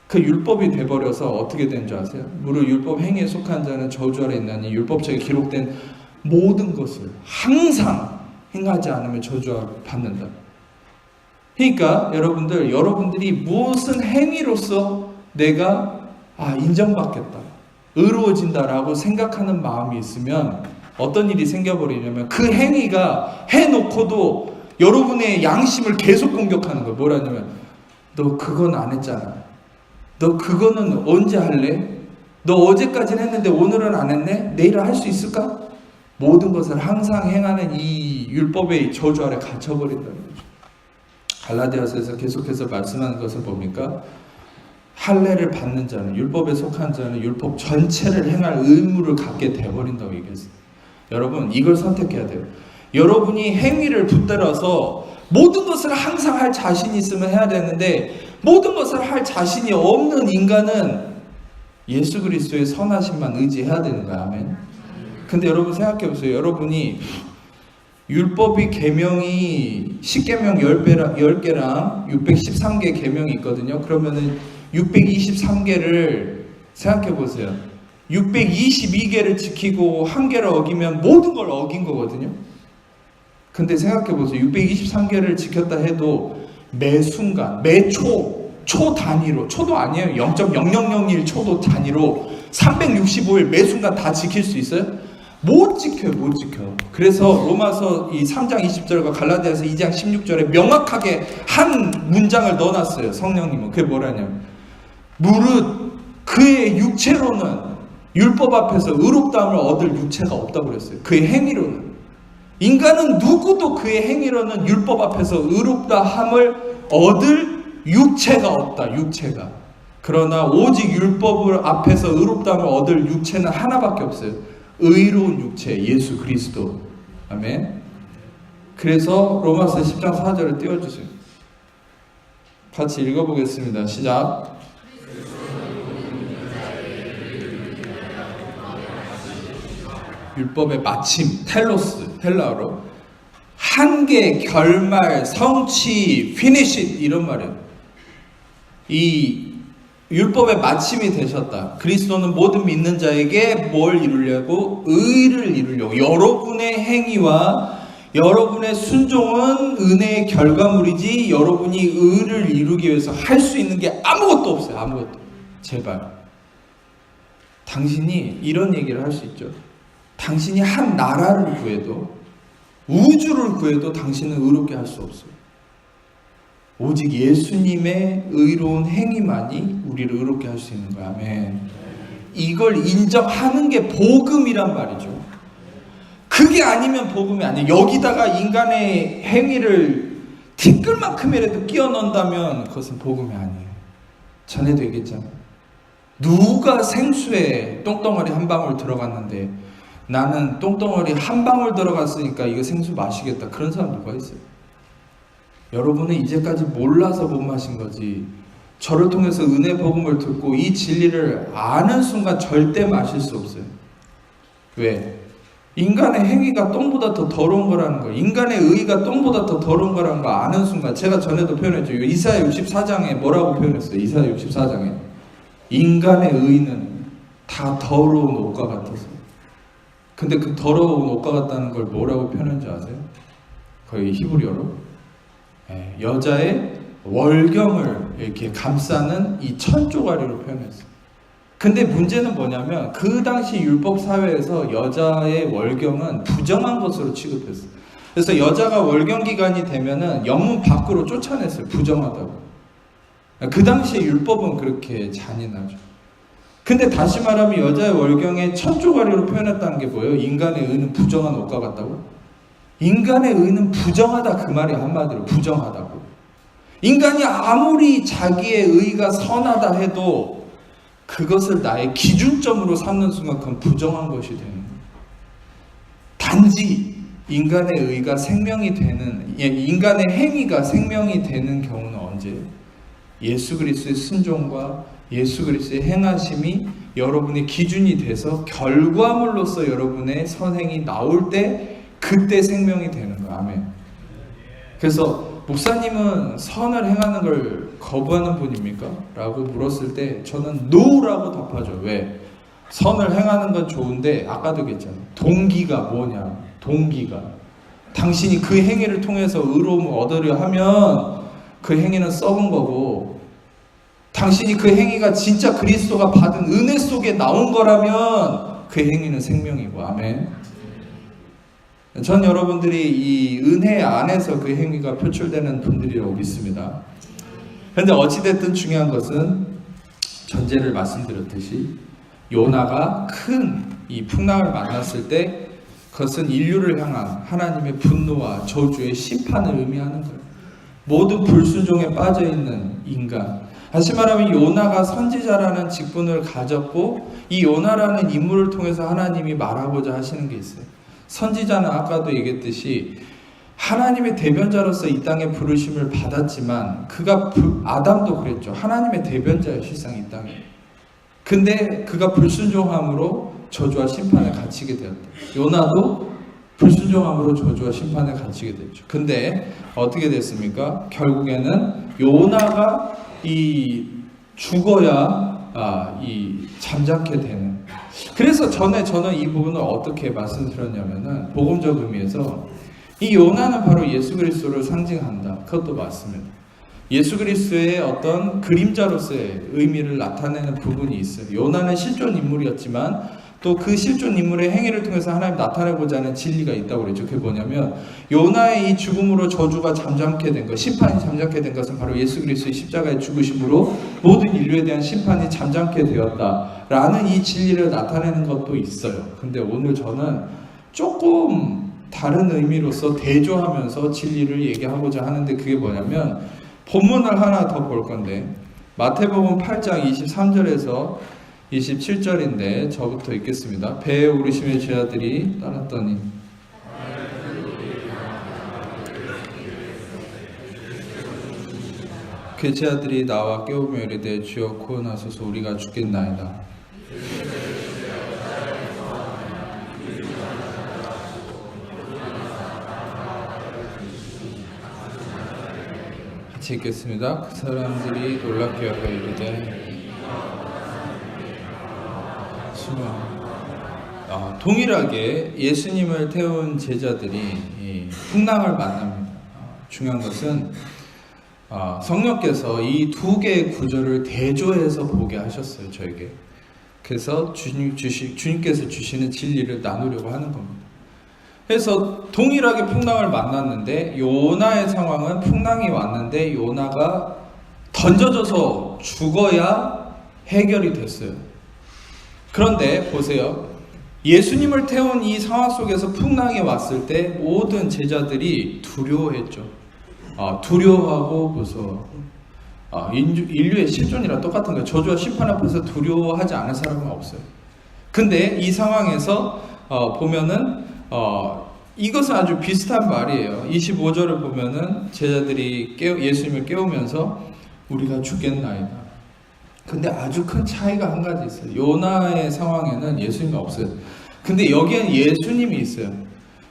B: 그 율법이 돼버려서 어떻게 된 줄 아세요? 무릇 율법 행위에 속한 자는 저주 아래 있나니 율법책에 기록된 모든 것을 항상 행하지 않으면 저주를 받는다. 그러니까 여러분들이 무슨 행위로서 내가 인정받겠다, 의로워진다라고 생각하는 마음이 있으면 어떤 일이 생겨버리냐면 그 행위가 해놓고도 여러분의 양심을 계속 공격하는 거예요. 뭐라냐면 너 그건 안 했잖아. 너 그거는 언제 할래? 너 어제까지는 했는데 오늘은 안 했네? 내일은 할 수 있을까? 모든 것을 항상 행하는 이 율법의 저주 아래 갇혀버린다는 거죠. 갈라디아서에서 계속해서 말씀하는 것은 뭡니까? 할례를 받는 자는, 율법에 속한 자는 율법 전체를 행할 의무를 갖게 되어버린다고 얘기했어요. 여러분, 이걸 선택해야 돼요. 여러분이 행위를 붙들어서 모든 것을 항상 할 자신이 있으면 해야 되는데 모든 것을 할 자신이 없는 인간은 예수 그리스도의 선하심만 의지해야 되는 거야. 아멘. 근데 여러분 생각해 보세요. 여러분이 율법이 계명이 10계명 10개랑 613개 계명이 있거든요. 그러면은 623개를 생각해 보세요. 622개를 지키고 1개를 어기면 모든 걸 어긴 거거든요. 근데 생각해 보세요. 623개를 지켰다 해도 매 순간, 초 단위로, 초도 아니에요. 0.0001 초도 단위로 365일 매 순간 다 지킬 수 있어요? 못 지켜. 그래서 로마서 이 3장 20절과 갈라디아서 2장 16절에 명확하게 한 문장을 넣어놨어요. 성령님은. 그게 뭐라냐면 무릇 그의 육체로는 율법 앞에서 의롭다함을 얻을 육체가 없다고 그랬어요. 그의 행위로는. 인간은 누구도 그의 행위로는 율법 앞에서 의롭다함을 얻을 육체가 없다. 육체가. 그러나 오직 율법 앞에서 의롭다함을 얻을 육체는 하나밖에 없어요. 의로운 육체, 예수 그리스도. 아멘. 그래서 로마서 10장 4절을 띄워주세요. 같이 읽어보겠습니다. 시작. 율법의 마침, 텔로스, 헬라어로 한계, 결말, 성취, 피니시 이런 말이에요. 이 율법의 마침이 되셨다. 그리스도는 모든 믿는 자에게 뭘 이루려고? 의를 이루려고. 여러분의 행위와 여러분의 순종은 은혜의 결과물이지 여러분이 의를 이루기 위해서 할 수 있는 게 아무것도 없어요. 아무것도. 제발. 당신이 이런 얘기를 할 수 있죠. 당신이 한 나라를 구해도, 우주를 구해도 당신은 의롭게 할 수 없어요. 오직 예수님의 의로운 행위만이 우리를 의롭게 할 수 있는 거야. 아멘. 이걸 인정하는 게 복음이란 말이죠. 그게 아니면 복음이 아니에요. 여기다가 인간의 행위를 티끌만큼이라도 끼워 넣는다면 그것은 복음이 아니에요. 전에도 얘기했잖아요. 누가 생수에 똥덩어리 한 방울 들어갔는데 나는 똥덩어리 한 방울 들어갔으니까 이거 생수 마시겠다. 그런 사람 누가 있어요? 여러분은 이제까지 몰라서 못 마신 거지. 저를 통해서 은혜 복음을 듣고 이 진리를 아는 순간 절대 마실 수 없어요. 왜? 인간의 행위가 똥보다 더 더러운 거라는 거, 인간의 의의가 똥보다 더 더러운 거라는 거 아는 순간, 제가 전에도 표현했죠. 이사야 64장에 뭐라고 표현했어요? 이사야 64장에 인간의 의의는 다 더러운 옷과 같아서. 근데 그 더러운 옷과 같다는 걸 뭐라고 표현한지 아세요? 거의 히브리어로 여자의 월경을 이렇게 감싸는 이 천조가리로 표현했어요. 근데 문제는 뭐냐면 그 당시 율법 사회에서 여자의 월경은 부정한 것으로 취급했어요. 그래서 여자가 월경 기간이 되면은 영문 밖으로 쫓아냈어요. 부정하다고. 그 당시에 율법은 그렇게 잔인하죠. 근데 다시 말하면 여자의 월경에 천조가리로 표현했다는 게 뭐예요? 인간의 의는 부정한 옷과 같다고? 인간의 의는 부정하다 그 말이 한마디로 부정하다고. 인간이 아무리 자기의 의가 선하다 해도 그것을 나의 기준점으로 삼는 순간 그건 부정한 것이 되는 거예요. 단지 인간의 의가 생명이 되는, 인간의 행위가 생명이 되는 경우는 언제? 예수 그리스도의 순종과 예수 그리스도의 행하심이 여러분의 기준이 돼서 결과물로서 여러분의 선행이 나올 때 그때 생명이 되는 거예요. 거예요. 아멘. 그래서 목사님은 선을 행하는 걸 거부하는 분입니까? 라고 물었을 때 저는 NO라고 답하죠. 왜? 선을 행하는 건 좋은데 아까도 얘기했잖아요. 동기가 뭐냐? 동기가 당신이 그 행위를 통해서 의로움을 얻으려 하면 그 행위는 썩은 거고, 당신이 그 행위가 진짜 그리스도가 받은 은혜 속에 나온 거라면 그 행위는 생명이고. 아멘. 전 여러분들이 이 은혜 안에서 그 행위가 표출되는 분들이라고 믿습니다. 그런데 어찌됐든 중요한 것은 전제를 말씀드렸듯이 요나가 큰 이 풍랑을 만났을 때 그것은 인류를 향한 하나님의 분노와 저주의 심판을 의미하는 거예요. 모두 불순종에 빠져있는 인간, 다시 말하면 요나가 선지자라는 직분을 가졌고, 이 요나라는 인물을 통해서 하나님이 말하고자 하시는 게 있어요. 선지자는 아까도 얘기했듯이 하나님의 대변자로서 이 땅에 부르심을 받았지만, 그가 아담도 그랬죠. 하나님의 대변자예요, 실상 이 땅에. 근데 그가 불순종함으로 저주와 심판에 갇히게 되었다. 요나도 불순종함으로 저주와 심판에 갇히게 됐죠. 근데 어떻게 됐습니까? 결국에는 요나가 죽어야 잠잠케 되는. 그래서 저는 이 부분을 어떻게 말씀드렸냐면은, 복음적 의미에서 이 요나는 바로 예수 그리스도를 상징한다. 그것도 맞습니다. 예수 그리스도의 어떤 그림자로서의 의미를 나타내는 부분이 있어요. 요나는 실존 인물이었지만 또 그 실존 인물의 행위를 통해서 하나님 나타내고자 하는 진리가 있다고 그랬죠. 그게 뭐냐면, 요나의 이 죽음으로 저주가 잠잠케 된 것, 심판이 잠잠케 된 것은 바로 예수 그리스도의 십자가의 죽으심으로 모든 인류에 대한 심판이 잠잠케 되었다라는 이 진리를 나타내는 것도 있어요. 근데 오늘 저는 조금 다른 의미로서 대조하면서 진리를 얘기하고자 하는데, 그게 뭐냐면 본문을 하나 더 볼 건데, 마태복음 8장 23절에서 27절인데 저부터 읽겠습니다. 배에 오르심의 제자들이 따랐더니 그 제자들이 나와 깨우며 이르되 주여 구원하소서, 우리가 죽겠나이다. 같이 읽겠습니다. 그 사람들이 놀랍게 여겨 이르되 동일하게 예수님을 태운 제자들이 풍랑을 만납니다. 중요한 것은 성령께서 이 두 개의 구절을 대조해서 보게 하셨어요, 저에게. 그래서 주님께서 주시는 진리를 나누려고 하는 겁니다. 그래서 동일하게 풍랑을 만났는데, 요나의 상황은 풍랑이 왔는데 요나가 던져져서 죽어야 해결이 됐어요. 그런데 보세요. 예수님을 태운 이 상황 속에서 풍랑이 왔을 때 모든 제자들이 두려워했죠. 두려워하고 무서워. 인류의 실존이랑 똑같은 거예요. 저주와 심판 앞에서 두려워하지 않을 사람은 없어요. 근데 이 상황에서 보면은 이것은 아주 비슷한 말이에요. 25절을 보면은 제자들이 예수님을 깨우면서 우리가 죽겠나이다. 근데 아주 큰 차이가 한 가지 있어요. 요나의 상황에는 예수님이 없어요. 근데 여기엔 예수님이 있어요.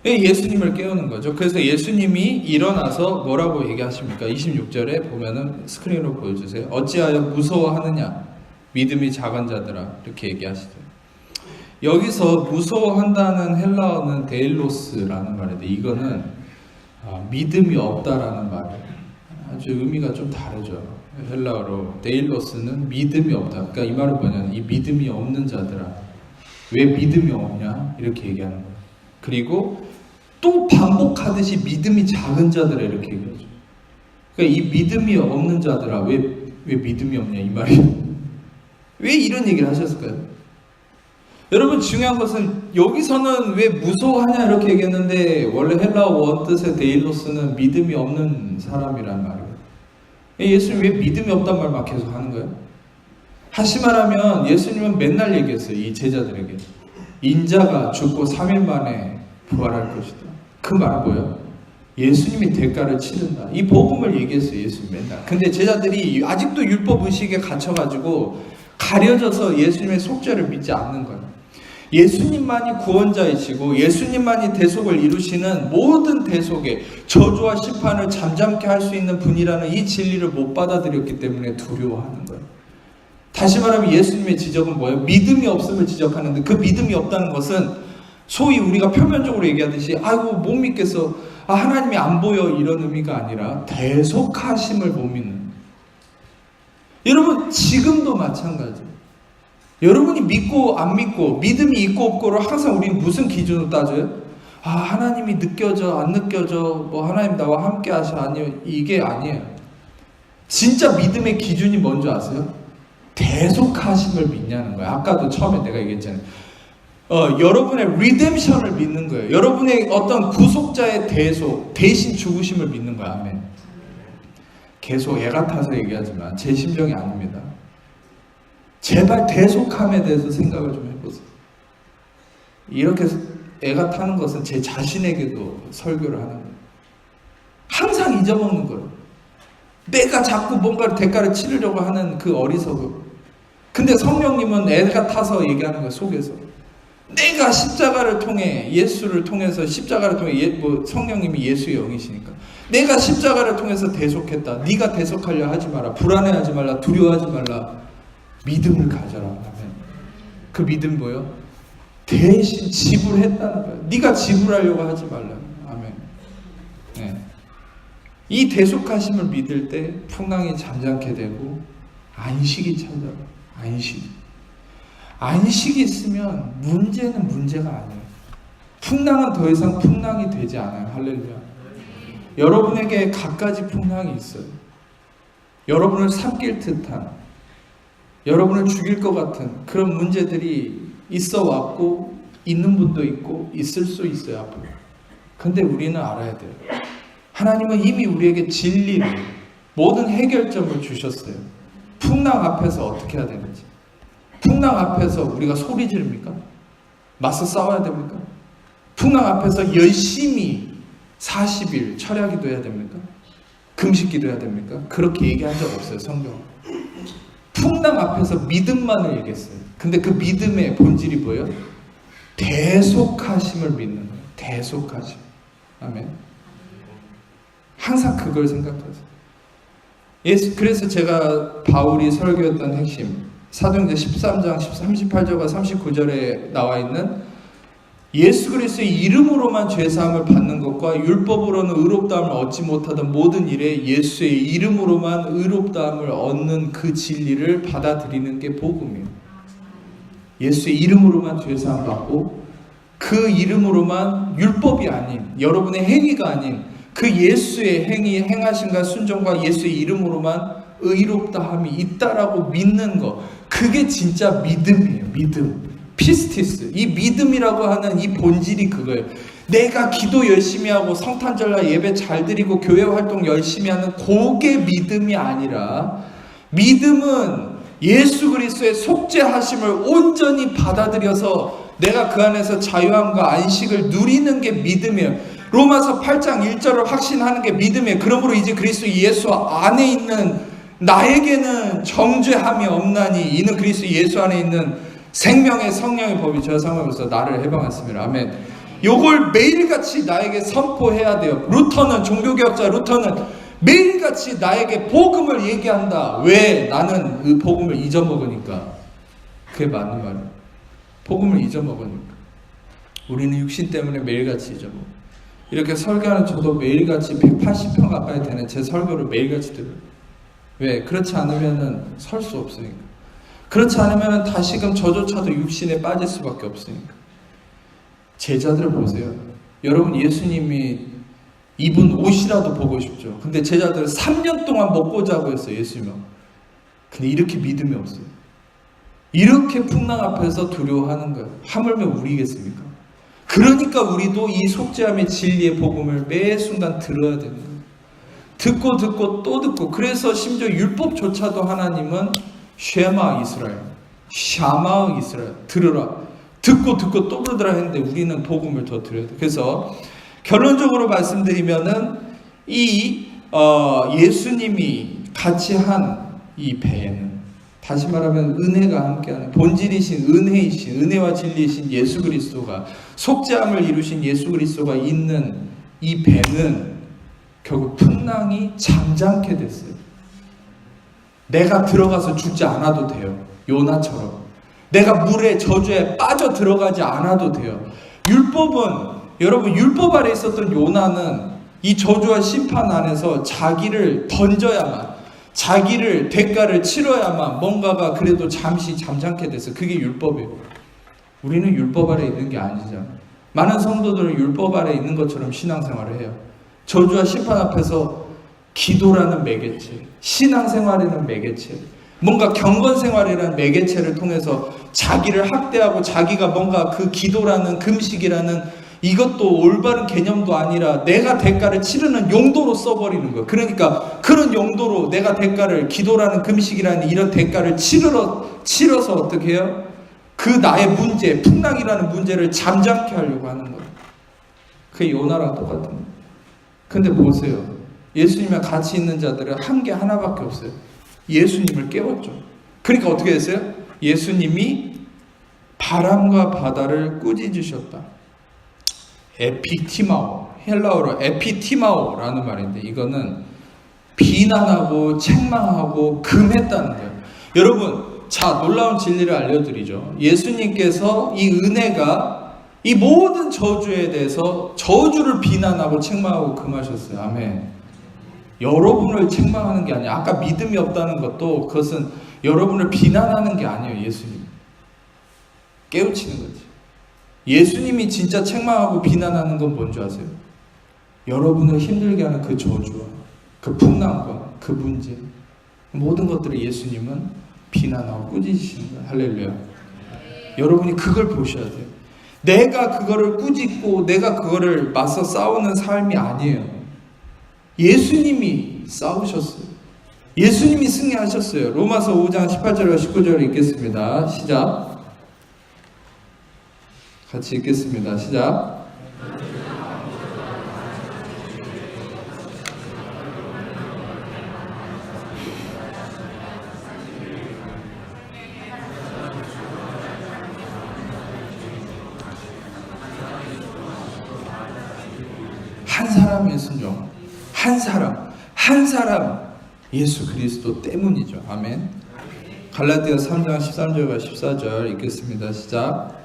B: 예수님을 깨우는 거죠. 그래서 예수님이 일어나서 뭐라고 얘기하십니까? 26절에 보면은 스크린으로 보여주세요. 어찌하여 무서워하느냐? 믿음이 작은 자들아. 이렇게 얘기하시죠. 여기서 무서워한다는 헬라어는 데일로스라는 말인데, 이거는 믿음이 없다라는 말이에요. 아주 의미가 좀 다르죠. 헬라어로 데일로스는 믿음이 없다. 그러니까 이 말은 뭐냐면, 이 믿음이 없는 자들아. 왜 믿음이 없냐? 이렇게 얘기하는 거예요. 그리고 또 반복하듯이 믿음이 작은 자들아 이렇게 얘기하죠. 그러니까 이 믿음이 없는 자들아, 왜 믿음이 없냐 이 말이에요. 왜 이런 얘기를 하셨을까요? 여러분, 중요한 것은 여기서는 왜 무서워하냐 이렇게 얘기했는데, 원래 헬라어 원뜻의 데일로스는 믿음이 없는 사람이란 말이에요. 예수님 왜 믿음이 없단 말만 계속 하는 거예요? 다시 말하면 예수님은 맨날 얘기했어요. 이 제자들에게 인자가 죽고 3일 만에 부활할 것이다. 그 말은 뭐예요? 예수님이 대가를 치른다. 이 복음을 얘기했어요. 예수님 맨날. 근데 제자들이 아직도 율법 의식에 갇혀가지고 가려져서 예수님의 속죄를 믿지 않는 거예요. 예수님만이 구원자이시고 예수님만이 대속을 이루시는 모든 대속에 저주와 심판을 잠잠케 할 수 있는 분이라는 이 진리를 못 받아들였기 때문에 두려워하는 거예요. 다시 말하면 예수님의 지적은 뭐예요? 믿음이 없음을 지적하는데, 그 믿음이 없다는 것은 소위 우리가 표면적으로 얘기하듯이 아이고 못 믿겠어, 하나님이 안 보여, 이런 의미가 아니라 대속하심을 못 믿는 거예요. 여러분 지금도 마찬가지예요. 여러분이 믿고 안 믿고, 믿음이 있고 없고를 항상 우리는 무슨 기준으로 따져요? 하나님이 느껴져 안 느껴져, 하나님 나와 함께 하셔, 아니요, 이게 아니에요. 진짜 믿음의 기준이 뭔지 아세요? 대속하심을 믿냐는 거예요. 아까도 처음에 내가 얘기했잖아요. 여러분의 리뎀션을 믿는 거예요. 여러분의 어떤 구속자의 대신 죽으심을 믿는 거예요. 아멘. 계속 애 같아서 얘기하지만 제 심정이 아닙니다. 제발 대속함에 대해서 생각을 좀 해보세요. 이렇게 애가 타는 것은 제 자신에게도 설교를 하는 거예요. 항상 잊어먹는 거예요. 내가 자꾸 뭔가를 대가를 치르려고 하는 그 어리석음. 근데 성령님은 애가 타서 얘기하는 거예요. 속에서 내가 십자가를 통해, 예수를 통해서, 십자가를 통해, 성령님이 예수의 영이시니까 내가 십자가를 통해서 대속했다. 네가 대속하려 하지 마라. 불안해하지 말라. 두려워하지 말라. 믿음을 가져라. 아멘. 그 믿음 뭐예요? 대신 지불했다는 거예요. 네가 지불하려고 하지 말라. 아멘. 네. 이 대속하심을 믿을 때 풍랑이 잠잠게 되고 안식이 찾아와. 안식이 있으면 문제는 문제가 아니에요. 풍랑은 더 이상 풍랑이 되지 않아요. 할렐루야. 여러분에게 갖가지 풍랑이 있어요. 여러분을 삼킬 듯한, 여러분을 죽일 것 같은 그런 문제들이 있어 왔고, 있는 분도 있고 있을 수 있어요. 앞으로. 근데 우리는 알아야 돼요. 하나님은 이미 우리에게 진리를, 모든 해결점을 주셨어요. 풍랑 앞에서 어떻게 해야 되는지. 풍랑 앞에서 우리가 소리 지릅니까? 맞서 싸워야 됩니까? 풍랑 앞에서 열심히 40일 철야기도 해야 됩니까? 금식기도 해야 됩니까? 그렇게 얘기한 적 없어요. 성경. 풍랑 앞에서 믿음만을 얘기했어요. 근데 그 믿음의 본질이 뭐예요? 대속하심을 믿는 거예요. 대속하심. 아멘. 항상 그걸 생각하세요. 그래서 제가 바울이 설교했던 핵심, 사도행전 13장 38절과 39절에 나와 있는 예수 그리스도의 이름으로만 죄사함을 받는 것과 율법으로는 의롭다함을 얻지 못하던 모든 일에 예수의 이름으로만 의롭다함을 얻는 그 진리를 받아들이는 게 복음이에요. 예수의 이름으로만 죄사함 받고, 그 이름으로만 율법이 아닌, 여러분의 행위가 아닌 그 예수의 행하심과 순종과 예수의 이름으로만 의롭다함이 있다라고 믿는 거, 그게 진짜 믿음이에요. 믿음. 피스티스. 이 믿음이라고 하는 이 본질이 그거예요. 내가 기도 열심히 하고 성탄절날 예배 잘 드리고 교회 활동 열심히 하는 그게 믿음이 아니라, 믿음은 예수 그리스도의 속죄하심을 온전히 받아들여서 내가 그 안에서 자유함과 안식을 누리는 게 믿음이에요. 로마서 8장 1절을 확신하는 게 믿음이에요. 그러므로 이제 그리스도 예수 안에 있는 나에게는 정죄함이 없나니 이는 그리스도 예수 안에 있는 생명의 성령의 법이 저 상황에서 나를 해방했습니다. 아멘. 요걸 매일같이 나에게 선포해야 돼요. 루터는, 종교개혁자 루터는 매일같이 나에게 복음을 얘기한다. 왜? 나는 그 복음을 잊어먹으니까. 그게 맞는 말이에요. 복음을 잊어먹으니까. 우리는 육신 때문에 매일같이 잊어먹어요. 이렇게 설교하는 저도 매일같이 180편 가까이 되는 제 설교를 매일같이 들어요. 왜? 그렇지 않으면 설 수 없으니까. 그렇지 않으면 다시금 저조차도 육신에 빠질 수밖에 없으니까. 제자들을 보세요. 여러분, 예수님이 입은 옷이라도 보고 싶죠. 근데 제자들은 3년 동안 먹고 자고 했어요. 예수님은. 근데 이렇게 믿음이 없어요. 이렇게 풍랑 앞에서 두려워하는 거예요. 하물며 우리겠습니까? 그러니까 우리도 이 속죄함의 진리의 복음을 매 순간 들어야 되는 거예요. 듣고 또 듣고. 그래서 심지어 율법조차도 하나님은 쉐마 이스라엘, 샤마 이스라엘, 들으라. 듣고 또 그러더라 했는데 우리는 복음을 더 들어야 돼. 그래서 결론적으로 말씀드리면은 이 예수님이 같이 한 이 배에는 다시 말하면 은혜가 함께하는 본질이신 은혜이신 은혜와 진리이신 예수 그리스도가 속죄함을 이루신 예수 그리스도가 있는 이 배는 결국 풍랑이 잠잠케 됐어요. 내가 들어가서 죽지 않아도 돼요. 요나처럼. 내가 물에 저주에 빠져 들어가지 않아도 돼요. 율법은 여러분 율법 아래 있었던 요나는 이 저주와 심판 안에서 자기를 던져야만 자기를 대가를 치러야만 뭔가가 그래도 잠시 잠잠케 됐어요. 그게 율법이에요. 우리는 율법 아래 있는 게 아니잖아요. 많은 성도들은 율법 아래 있는 것처럼 신앙생활을 해요. 저주와 심판 앞에서 기도라는 매개체, 신앙생활이라는 매개체, 뭔가 경건생활이라는 매개체를 통해서 자기를 학대하고 자기가 뭔가 그 기도라는 금식이라는 이것도 올바른 개념도 아니라 내가 대가를 치르는 용도로 써버리는 거예요. 그러니까 그런 용도로 내가 대가를 기도라는 금식이라는 이런 대가를 치러서 어떻게 해요? 그 나의 문제, 풍랑이라는 문제를 잠잠케 하려고 하는 거예요. 그게 요나랑 똑같은 거예요. 근데 보세요. 예수님과 같이 있는 자들은 한 게 하나밖에 없어요. 예수님을 깨웠죠. 그러니까 어떻게 됐어요? 예수님이 바람과 바다를 꾸짖으셨다. 에피티마오, 헬라어로 에피티마오라는 말인데 이거는 비난하고 책망하고 금했다는 거예요. 여러분, 자, 놀라운 진리를 알려드리죠. 예수님께서 이 은혜가 이 모든 저주에 대해서 저주를 비난하고 책망하고 금하셨어요. 아멘. 여러분을 책망하는 게 아니에요. 아까 믿음이 없다는 것도 그것은 여러분을 비난하는 게 아니에요. 예수님 깨우치는 거지. 예수님이 진짜 책망하고 비난하는 건 뭔지 아세요? 여러분을 힘들게 하는 그 저주와 그 풍랑과 그 문제 모든 것들을 예수님은 비난하고 꾸짖으시는 거예요. 할렐루야. 여러분이 그걸 보셔야 돼요. 내가 그거를 꾸짖고 내가 그거를 맞서 싸우는 삶이 아니에요. 예수님이 싸우셨어요. 예수님이 승리하셨어요. 로마서 5장 18절과 19절을 읽겠습니다. 시작. 같이 읽겠습니다. 시작. 한 사람의 순종, 한 사람 예수 그리스도 때문이죠. 아멘. 갈라디아 3장 13절과 14절 읽겠습니다. 시작.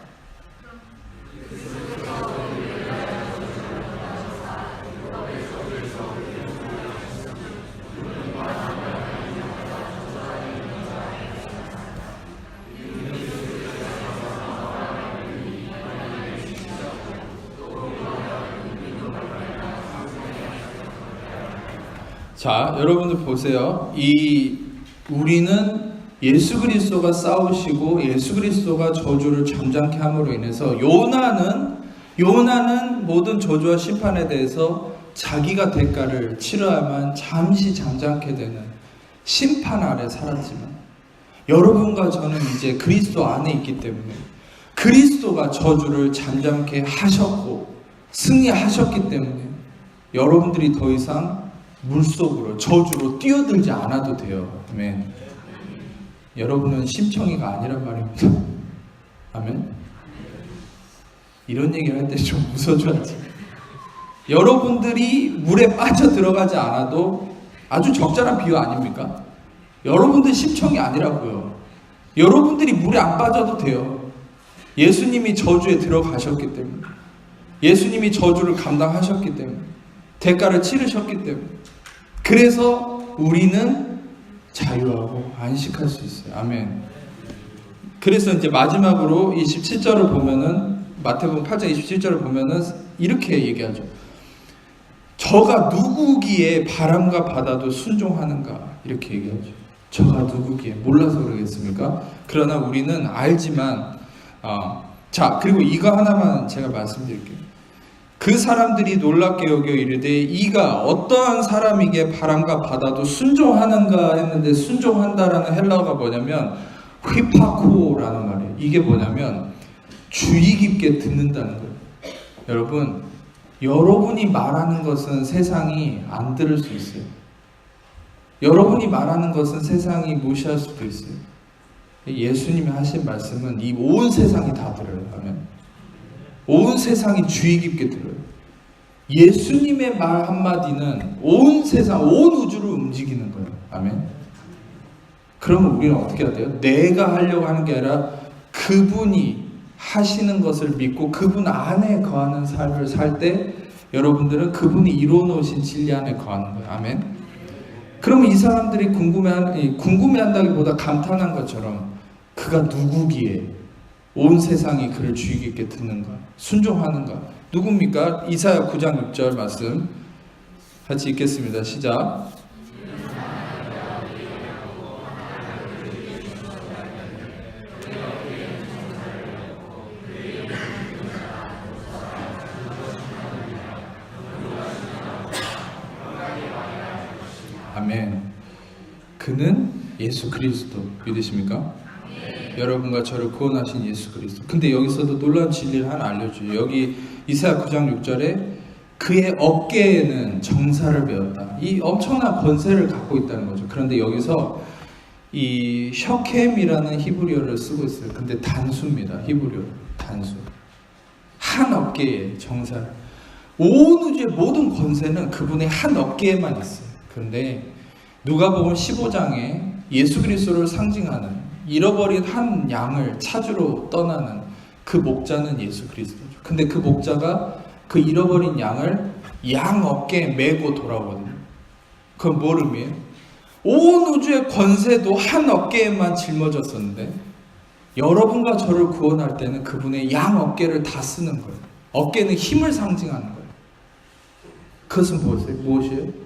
B: 자, 여러분들 보세요. 우리는 예수 그리스도가 싸우시고 예수 그리스도가 저주를 잠잠케 함으로 인해서 요나는 모든 저주와 심판에 대해서 자기가 대가를 치러야만 잠시 잠잠케 되는 심판 아래 살았지만 여러분과 저는 이제 그리스도 안에 있기 때문에 그리스도가 저주를 잠잠케 하셨고 승리하셨기 때문에 여러분들이 더 이상 물속으로 저주로 뛰어들지 않아도 돼요. 아멘. 여러분은 심청이가 아니란 말입니다. 아멘. 이런 얘기를 할 때 좀 웃어줘야지. 여러분들이 물에 빠져 들어가지 않아도 아주 적절한 비유 아닙니까? 여러분들 심청이 아니라고요. 여러분들이 물에 안 빠져도 돼요. 예수님이 저주에 들어가셨기 때문에, 예수님이 저주를 감당하셨기 때문에, 대가를 치르셨기 때문에, 그래서 우리는 자유하고 안식할 수 있어요. 아멘. 그래서 이제 마지막으로 27절을 보면은, 마태복음 8장 27절을 보면은 이렇게 얘기하죠. 저가 누구기에 바람과 바다도 순종하는가, 이렇게 얘기하죠. 저가 누구기에, 몰라서 그러겠습니까? 그러나 우리는 알지만, 자, 그리고 이거 하나만 제가 말씀드릴게요. 그 사람들이 놀랍게 여겨 이르되 이가 어떠한 사람에게 바람과 바다도 순종하는가 했는데, 순종한다라는 헬라어가 뭐냐면 휘파코라는 말이에요. 이게 뭐냐면 주의 깊게 듣는다는 거예요. 여러분, 여러분이 말하는 것은 세상이 안 들을 수 있어요. 여러분이 말하는 것은 세상이 무시할 수도 있어요. 예수님이 하신 말씀은 이 온 세상이 다 들어요. 아멘. 온 세상이 주의 깊게 들어요. 예수님의 말 한마디는 온 세상, 온 우주를 움직이는 거예요. 아멘. 그러면 우리는 어떻게 해야 돼요? 내가 하려고 하는 게 아니라 그분이 하시는 것을 믿고 그분 안에 거하는 삶을 살 때 여러분들은 그분이 이루어놓으신 진리 안에 거하는 거예요. 아멘. 그러면 이 사람들이 궁금해한다기보다 감탄한 것처럼 그가 누구기에 온 세상이 그를 주의 깊게 듣는가, 순종하는가? 누굽니까? 이사야 9장 6절 말씀 같이 읽겠습니다. 시작. 아멘. 그는 예수 그리스도 믿으십니까? 여러분과 저를 구원하신 예수 그리스도. 근데 여기서도 놀라운 진리를 하나 알려줘요. 여기 이사야 9장 6절에 그의 어깨에는 정사를 배웠다. 이 엄청난 권세를 갖고 있다는 거죠. 그런데 여기서 이 셔켐이라는 히브리어를 쓰고 있어요. 근데 단수입니다. 히브리어 단수. 한 어깨에 정사를. 온 우주의 모든 권세는 그분의 한 어깨에만 있어요. 그런데 누가복음 15장에 예수 그리스도를 상징하는 잃어버린 한 양을 찾으러 떠나는 그 목자는 예수 그리스도죠. 근데 그 목자가 그 잃어버린 양을 양 어깨에 메고 돌아오거든요. 그건 뭘 의미해요? 온 우주의 권세도 한 어깨에만 짊어졌었는데 여러분과 저를 구원할 때는 그분의 양 어깨를 다 쓰는 거예요. 어깨는 힘을 상징하는 거예요. 그것은 무엇이에요?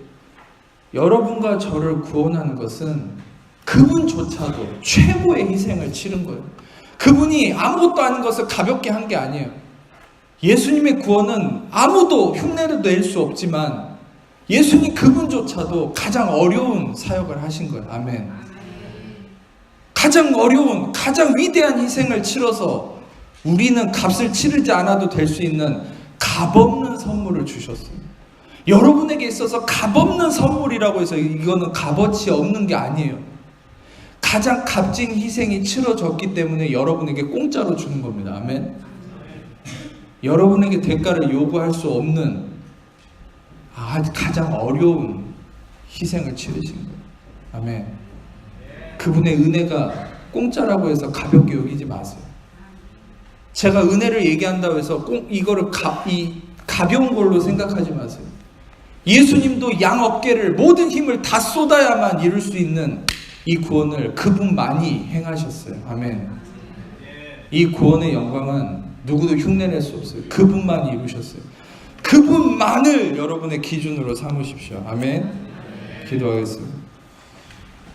B: 여러분과 저를 구원하는 것은 그분조차도 최고의 희생을 치른 거예요. 그분이 아무것도 아닌 것을 가볍게 한 게 아니에요. 예수님의 구원은 아무도 흉내를 낼 수 없지만 예수님 그분조차도 가장 어려운 사역을 하신 거예요. 아멘. 가장 어려운, 가장 위대한 희생을 치러서 우리는 값을 치르지 않아도 될 수 있는 값없는 선물을 주셨어요. 여러분에게 있어서 값없는 선물이라고 해서 이거는 값어치 없는 게 아니에요. 가장 값진 희생이 치러졌기 때문에 여러분에게 공짜로 주는 겁니다. 아멘. 여러분에게 대가를 요구할 수 없는 가장 어려운 희생을 치르신 거예요. 아멘. 그분의 은혜가 공짜라고 해서 가볍게 여기지 마세요. 제가 은혜를 얘기한다고 해서 이거를 가벼운 걸로 생각하지 마세요. 예수님도 양 어깨를 모든 힘을 다 쏟아야만 이룰 수 있는 이 구원을 그분만이 행하셨어요. 아멘. 이 구원의 영광은 누구도 흉내낼 수 없어요. 그분만이 이루셨어요. 그분만을 여러분의 기준으로 삼으십시오. 아멘. 기도하겠습니다.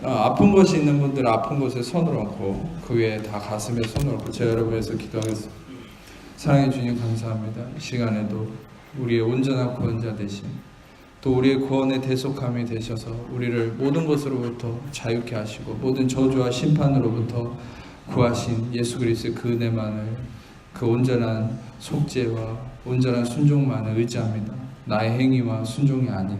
B: 아픈 곳이 있는 분들은 아픈 곳에 손을 얹고 그 위에 다 가슴에 손을 얹고 제가 여러분에서 기도하겠습니다. 사랑해 주님 감사합니다. 이 시간에도 우리의 온전한 구원자 되신 또 우리의 구원의 대속함이 되셔서 우리를 모든 것으로부터 자유케 하시고 모든 저주와 심판으로부터 구하신 예수 그리스도의 그 은혜만을 그 온전한 속죄와 온전한 순종만을 의지합니다. 나의 행위와 순종이 아닌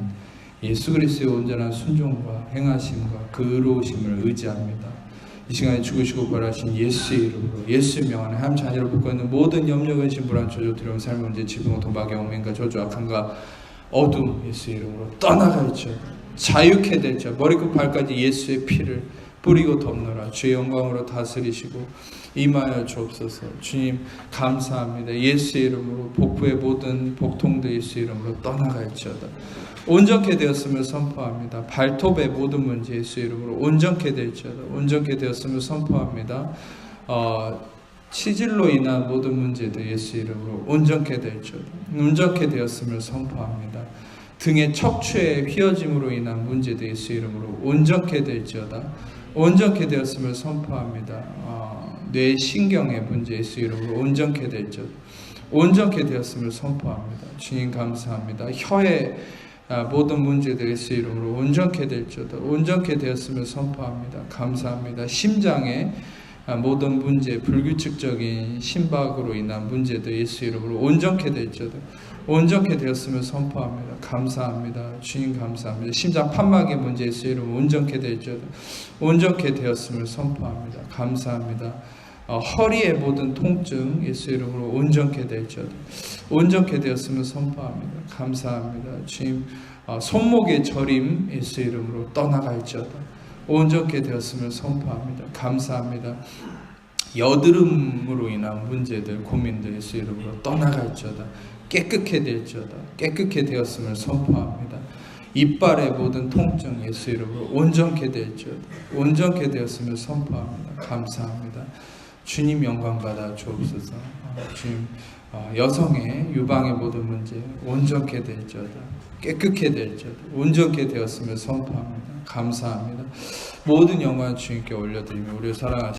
B: 예수 그리스도의 온전한 순종과 행하심과 그 의로우심을 의지합니다. 이 시간에 죽으시고 부활하신 예수의 이름으로 예수의 명안에 하나님 자녀를 붙고 있는 모든 염려, 근심, 불안, 조조, 두려움, 삶의 문제, 질병, 도박의 오맹과 저주, 악함과 어둠 예수의 이름으로 떠나갈지어다. 자유케 될지어다. 머리끝 발까지 예수의 피를 뿌리고 덮노라. 주의 영광으로 다스리시고 임하여 주옵소서. 주님 감사합니다. 예수의 이름으로 복부의 모든 복통도 예수의 이름으로 떠나갈지어다. 온전케 되었음을 선포합니다. 발톱의 모든 문제 예수의 이름으로 온전케 될지어다. 온전케 되었음을 선포합니다. 치질로 인한 모든 문제도 예수 이름으로 온전케 될지어다. 온전케 되었음을 선포합니다. 등의 척추의 휘어짐으로 인한 문제도 예수 이름으로 온전케 될지어다. 온전케 되었음을 선포합니다. 뇌 신경의 문제 예수 이름으로 온전케 될지어다. 온전케 되었음을 선포합니다. 주님 감사합니다. 혀의 모든 문제들 예수 이름으로 온전케 될지어다. 온전케 되었음을 선포합니다. 감사합니다. 심장의 모든 문제, 불규칙적인 심박으로 인한 문제들 예수 이름으로 온전케 될지어다. 온전케 되었음을 선포합니다. 감사합니다. 주님 감사합니다. 심장 판막의 문제 예수 이름으로 온전케 될지어다. 온전케 되었음을 선포합니다. 감사합니다. 허리의 모든 통증 예수 이름으로 온전케 될지어다. 온전케 되었음을 선포합니다. 감사합니다. 주님 손목의 저림 예수 이름으로 떠나갈지어다. 온전케 되었음을 선포합니다. 감사합니다. 여드름으로 인한 문제들, 고민들 예수 이름으로 떠나갈지어다. 깨끗게 될지어다. 깨끗게 되었음을 선포합니다. 이빨의 모든 통증 예수 이름으로 온전케 될지어다. 온전케 되었음을 선포합니다. 감사합니다. 주님 영광 받아 주옵소서. 주님 여성의 유방의 모든 문제 온전케 될지어다. 깨끗게 될지어다. 온전케 되었음을 선포합니다. 감사합니다. 모든 영광 주님께 올려드리며 우리를 사랑하시는